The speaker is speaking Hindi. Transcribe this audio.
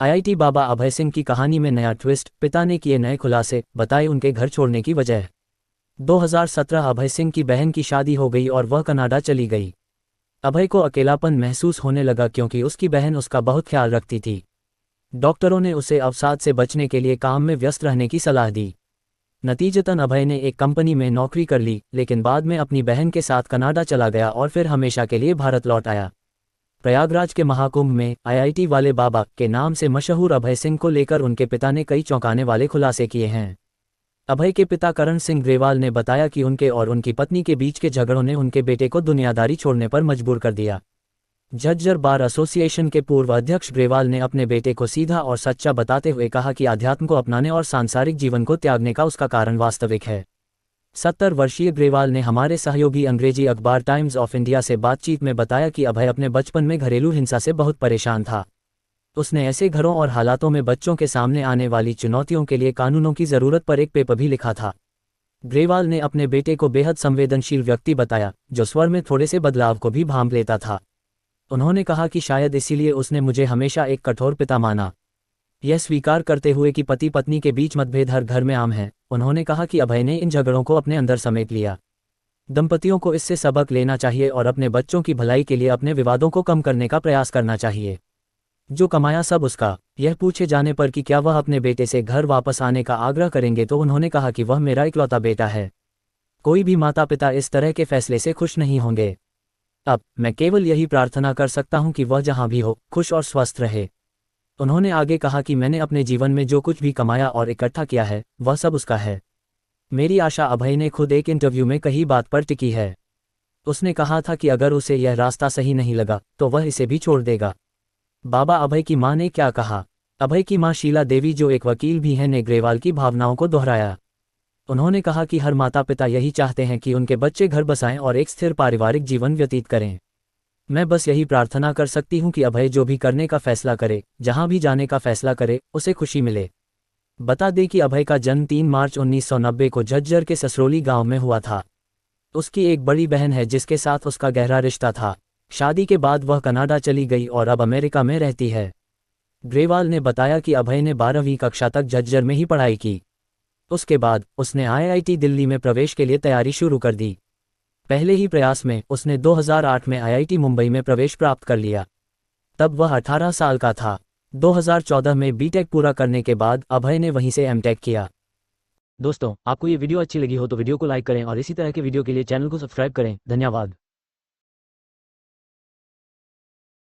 आईआईटी बाबा अभय सिंह की कहानी में नया ट्विस्ट, पिता ने किए नए खुलासे, बताए उनके घर छोड़ने की वजह। 2017 अभय सिंह की बहन की शादी हो गई और वह कनाडा चली गई। अभय को अकेलापन महसूस होने लगा क्योंकि उसकी बहन उसका बहुत ख्याल रखती थी। डॉक्टरों ने उसे अवसाद से बचने के लिए काम में व्यस्त रहने की सलाह दी। नतीजतन अभय ने एक कंपनी में नौकरी कर ली, लेकिन बाद में अपनी बहन के साथ कनाडा चला गया और फिर हमेशा के लिए भारत लौट आया। प्रयागराज के महाकुंभ में आईआईटी वाले बाबा के नाम से मशहूर अभय सिंह को लेकर उनके पिता ने कई चौंकाने वाले खुलासे किए हैं। अभय के पिता करण सिंह ग्रेवाल ने बताया कि उनके और उनकी पत्नी के बीच के झगड़ों ने उनके बेटे को दुनियादारी छोड़ने पर मजबूर कर दिया। झज्जर बार एसोसिएशन के पूर्व अध्यक्ष ग्रेवाल ने अपने बेटे को सीधा और सच्चा बताते हुए कहा कि अध्यात्म को अपनाने और सांसारिक जीवन को त्यागने का उसका कारण वास्तविक है। 70 वर्षीय ग्रेवाल ने हमारे सहयोगी अंग्रेजी अखबार टाइम्स ऑफ इंडिया से बातचीत में बताया कि अभय अपने बचपन में घरेलू हिंसा से बहुत परेशान था। उसने ऐसे घरों और हालातों में बच्चों के सामने आने वाली चुनौतियों के लिए कानूनों की ज़रूरत पर एक पेपर भी लिखा था। ग्रेवाल ने अपने बेटे को बेहद संवेदनशील व्यक्ति बताया, जो स्वर में थोड़े से बदलाव को भी भांप लेता था। उन्होंने कहा कि शायद इसीलिए उसने मुझे हमेशा एक कठोर पिता माना। यह स्वीकार करते हुए कि पति पत्नी के बीच मतभेद हर घर में आम है, उन्होंने कहा कि अभय ने इन झगड़ों को अपने अंदर समेट लिया। दंपतियों को इससे सबक लेना चाहिए और अपने बच्चों की भलाई के लिए अपने विवादों को कम करने का प्रयास करना चाहिए। जो कमाया सब उसका। यह पूछे जाने पर कि क्या वह अपने बेटे से घर वापस आने का आग्रह करेंगे तो उन्होंने कहा कि वह मेरा इकलौता बेटा है। कोई भी माता पिता इस तरह के फैसले से खुश नहीं होंगे। अब मैं केवल यही प्रार्थना कर सकता हूं कि वह जहां भी हो, खुश और स्वस्थ रहे। उन्होंने आगे कहा कि मैंने अपने जीवन में जो कुछ भी कमाया और इकट्ठा किया है, वह सब उसका है। मेरी आशा, अभय ने खुद एक इंटरव्यू में कही बात पर टिकी है। उसने कहा था कि अगर उसे यह रास्ता सही नहीं लगा तो वह इसे भी छोड़ देगा। बाबा अभय की मां ने क्या कहा? अभय की मां शीला देवी, जो एक वकील भी हैं, ने ग्रेवाल की भावनाओं को दोहराया। उन्होंने कहा कि हर माता पिता यही चाहते हैं कि उनके बच्चे घर बसाएं और एक स्थिर पारिवारिक जीवन व्यतीत करें। मैं बस यही प्रार्थना कर सकती हूं कि अभय जो भी करने का फैसला करे, जहां भी जाने का फैसला करे, उसे खुशी मिले। बता दें कि अभय का जन्म 3 मार्च 1990 को झज्जर के ससरोली गांव में हुआ था। उसकी एक बड़ी बहन है जिसके साथ उसका गहरा रिश्ता था। शादी के बाद वह कनाडा चली गई और अब अमेरिका में रहती है। ग्रेवाल ने बताया कि अभय ने 12वीं कक्षा तक झज्जर में ही पढ़ाई की। उसके बाद उसने आईआईटी दिल्ली में प्रवेश के लिए तैयारी शुरू कर दी। पहले ही प्रयास में उसने 2008 में आईआईटी मुंबई में प्रवेश प्राप्त कर लिया। तब वह 18 साल का था। 2014 में बीटेक पूरा करने के बाद अभय ने वहीं से एमटेक किया। दोस्तों, आपको ये वीडियो अच्छी लगी हो तो वीडियो को लाइक करें और इसी तरह के वीडियो के लिए चैनल को सब्सक्राइब करें। धन्यवाद।